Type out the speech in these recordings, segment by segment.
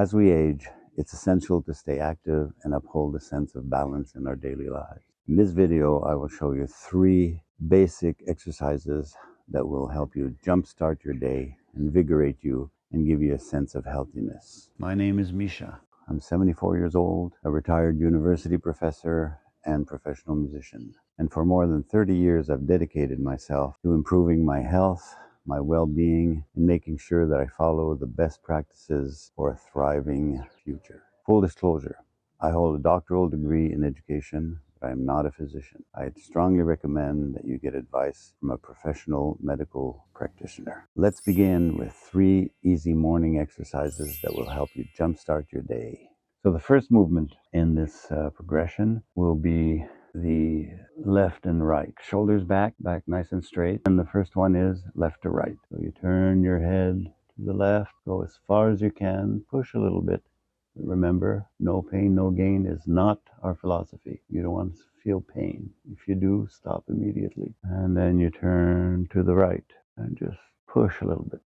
As we age, it's essential to stay active and uphold a sense of balance in our daily lives. In this video, I will show you 3 basic exercises that will help you jumpstart your day, invigorate you, and give you a sense of healthiness. My name is Micha. I'm 74 years old, a retired university professor and professional musician. And for more than 30 years, I've dedicated myself to improving my health, my well-being, and making sure that I follow the best practices for a thriving future. Full disclosure, I hold a doctoral degree in education, but I am not a physician. I strongly recommend that you get advice from a professional medical practitioner. Let's begin with 3 easy morning exercises that will help you jumpstart your day. So the first movement in this progression will be the left and right. Shoulders back nice and straight. And the first one is left to right. So you turn your head to the left, go as far as you can, push a little bit. But remember, no pain, no gain is not our philosophy. You don't want to feel pain. If you do, stop immediately. And then you turn to the right and just push a little bit.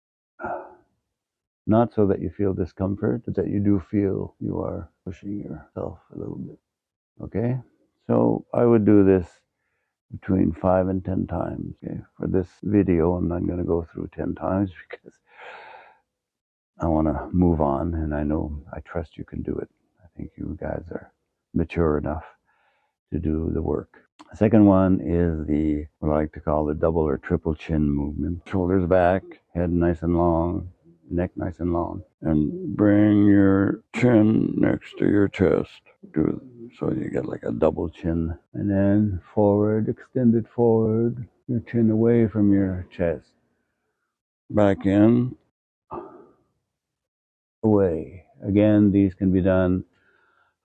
Not so that you feel discomfort, but that you do feel you are pushing yourself a little bit. Okay? So I would do this between 5 and 10 times. Okay? For this video, I'm not going to go through 10 times because I want to move on, and I trust you can do it. I think you guys are mature enough to do the work. The second one is what I like to call the double or triple chin movement. Shoulders back, head nice and long, neck nice and long, and bring your chin next to your chest. So you get like a double chin, and then forward, extend it forward, your chin away from your chest. Back in, away. Again, these can be done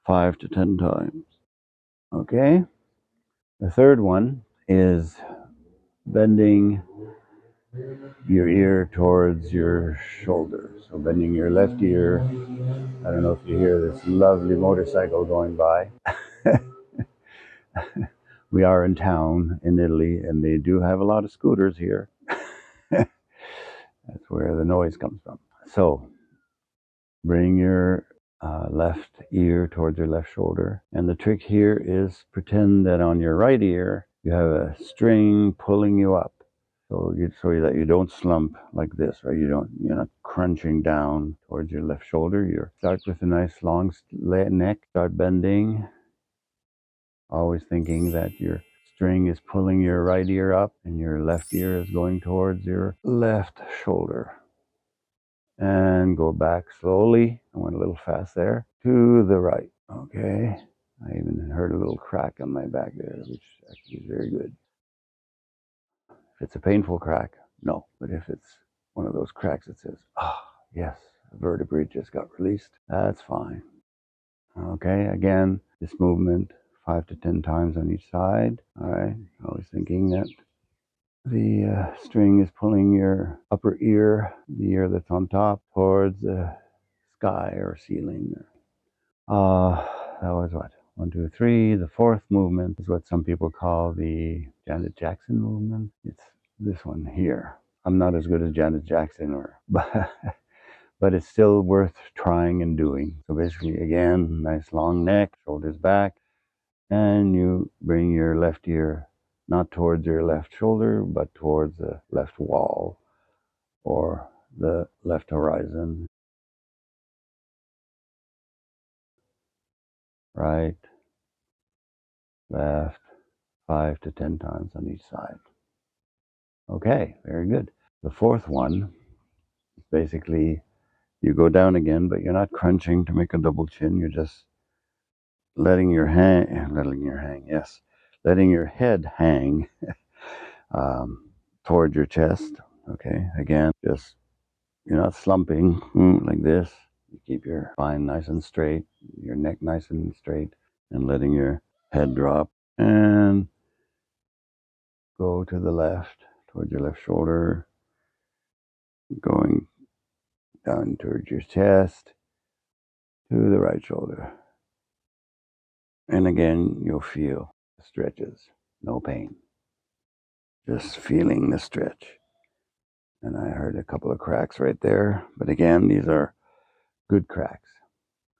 5 to 10 times. Okay? The third one is bending your ear towards your shoulder. So bending your left ear. I don't know if you hear this lovely motorcycle going by. We are in town in Italy, and they do have a lot of scooters here. That's where the noise comes from. So bring your left ear towards your left shoulder. And the trick here is pretend that on your right ear, you have a string pulling you up. So that you don't slump like this, right? You're not crunching down towards your left shoulder. You start with a nice long neck, start bending, always thinking that your string is pulling your right ear up and your left ear is going towards your left shoulder. And go back slowly. I went a little fast there. To the right. Okay. I even heard a little crack on my back there, which actually is very good. If it's a painful crack, no. But if it's one of those cracks that says, yes, a vertebrae just got released, that's fine. Okay, again, this movement 5 to 10 times on each side. All right, always thinking that the string is pulling your upper ear, the ear that's on top, towards the sky or ceiling. That was what? 1, 2, 3. The fourth movement is what some people call the Janet Jackson movement. It's this one here. I'm not as good as Janet Jackson, but it's still worth trying and doing. So basically, again, nice long neck, shoulders back, and you bring your left ear not towards your left shoulder, but towards the left wall or the left horizon. Right, left, 5 to 10 times on each side. Okay, very good. The fourth one is basically you go down again, but you're not crunching to make a double chin. You're just letting your head hang toward your chest. Okay, again, just you're not slumping like this. You keep your spine nice and straight, your neck nice and straight, and letting your head drop. And go to the left, towards your left shoulder, going down towards your chest, to the right shoulder. And again, you'll feel the stretches, no pain. Just feeling the stretch. And I heard a couple of cracks right there. But again, these are Good cracks.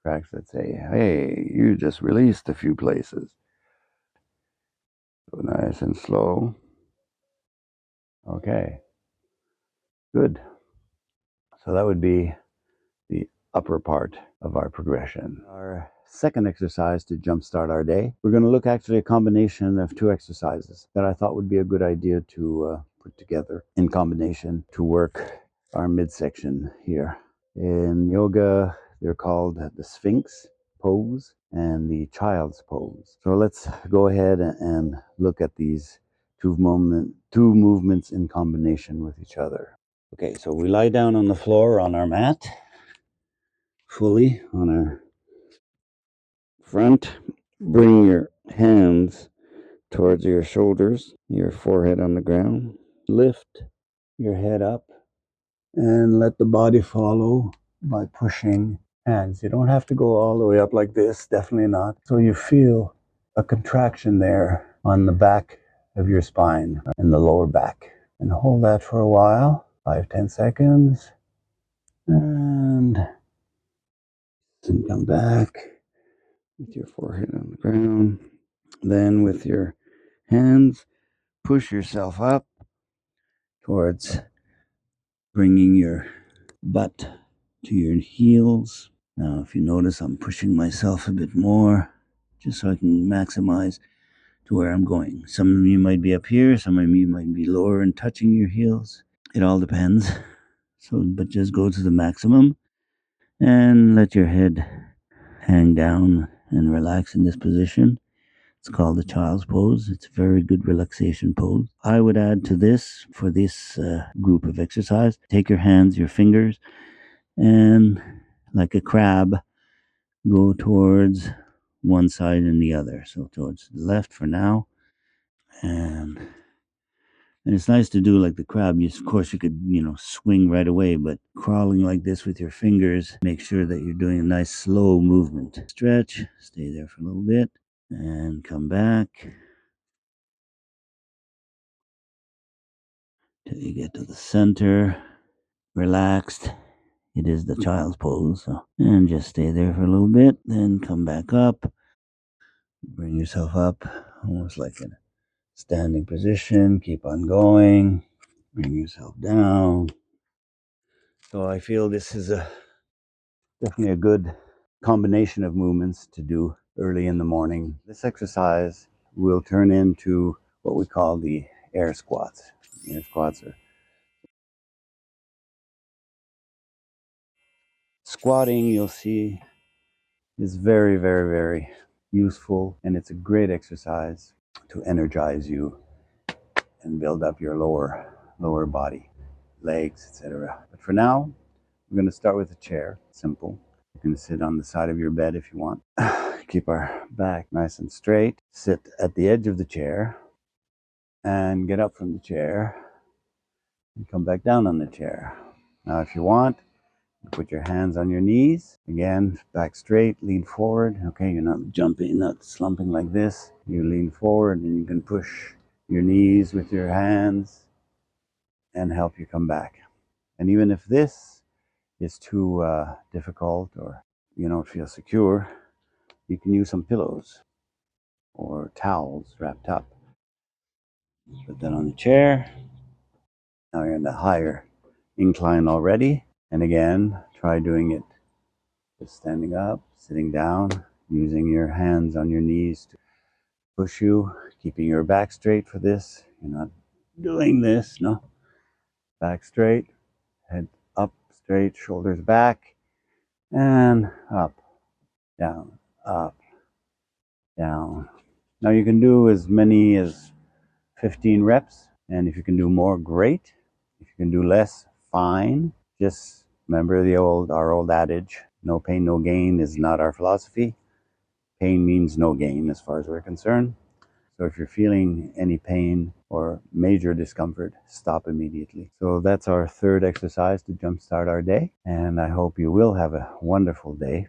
Cracks that say, hey, you just released a few places. So nice and slow. Okay, good. So that would be the upper part of our progression. Our second exercise to jumpstart our day, we're going to look actually a combination of two exercises that I thought would be a good idea to put together in combination to work our midsection here. In yoga, they're called the Sphinx pose and the child's pose. So let's go ahead and look at these two movements in combination with each other. Okay, so we lie down on the floor on our mat, fully on our front. Bring your hands towards your shoulders, your forehead on the ground. Lift your head up and let the body follow by pushing hands. You don't have to go all the way up like this, definitely not. So you feel a contraction there on the back of your spine and the lower back. And hold that for a while, 5-10 seconds. And come back with your forehead on the ground. Then with your hands, push yourself up towards bringing your butt to your heels. Now, if you notice, I'm pushing myself a bit more just so I can maximize to where I'm going. Some of you might be up here, some of you might be lower and touching your heels. It all depends. So, but just go to the maximum and let your head hang down and relax in this position. It's called the child's pose. It's a very good relaxation pose. I would add to this, for this group of exercise, take your hands, your fingers, and like a crab, go towards one side and the other. So towards the left for now. And it's nice to do like the crab. Of course, you could, swing right away, but crawling like this with your fingers, make sure that you're doing a nice slow movement. Stretch, stay there for a little bit, and come back till you get to the center. Relaxed. It is the child's pose. And just stay there for a little bit, then come back up. Bring yourself up, almost like in a standing position. Keep on going. Bring yourself down. So I feel this is definitely a good combination of movements to do early in the morning. This exercise will turn into what we call the air squats. Air squats are squatting, you'll see, is very, very, very useful, and it's a great exercise to energize you and build up your lower body, legs, etc. But for now, we're going to start with a chair. Simple. You can sit on the side of your bed if you want. Keep our back nice and straight. Sit at the edge of the chair and get up from the chair and come back down on the chair. Now, if you want, put your hands on your knees. Again, back straight, lean forward. Okay, you're not jumping, not slumping like this. You lean forward and you can push your knees with your hands and help you come back. And even if this is too difficult or you don't feel secure, you can use some pillows or towels wrapped up. Put that on the chair. Now you're in the higher incline already. And again, try doing it just standing up, sitting down, using your hands on your knees to push you, keeping your back straight for this. You're not doing this, no. Back straight, head up straight, shoulders back, and up, down, up, down. Now you can do as many as 15 reps, and if you can do more, great. If you can do less, fine. Just remember our old adage, no pain, no gain is not our philosophy. Pain means no gain as far as we're concerned. So if you're feeling any pain or major discomfort, stop immediately. So that's our third exercise to jumpstart our day. And I hope you will have a wonderful day.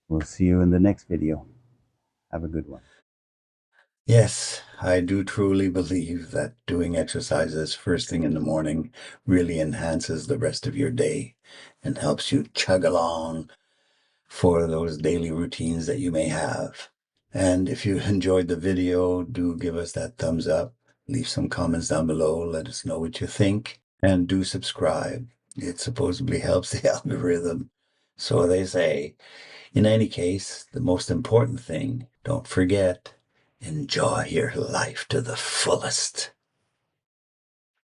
We'll see you in the next video. Have a good one. Yes, I do truly believe that doing exercises first thing in the morning really enhances the rest of your day and helps you chug along for those daily routines that you may have. And if you enjoyed the video, do give us that thumbs up. Leave some comments down below. Let us know what you think. And do subscribe. It supposedly helps the algorithm. So they say. In any case, the most important thing, don't forget, enjoy your life to the fullest.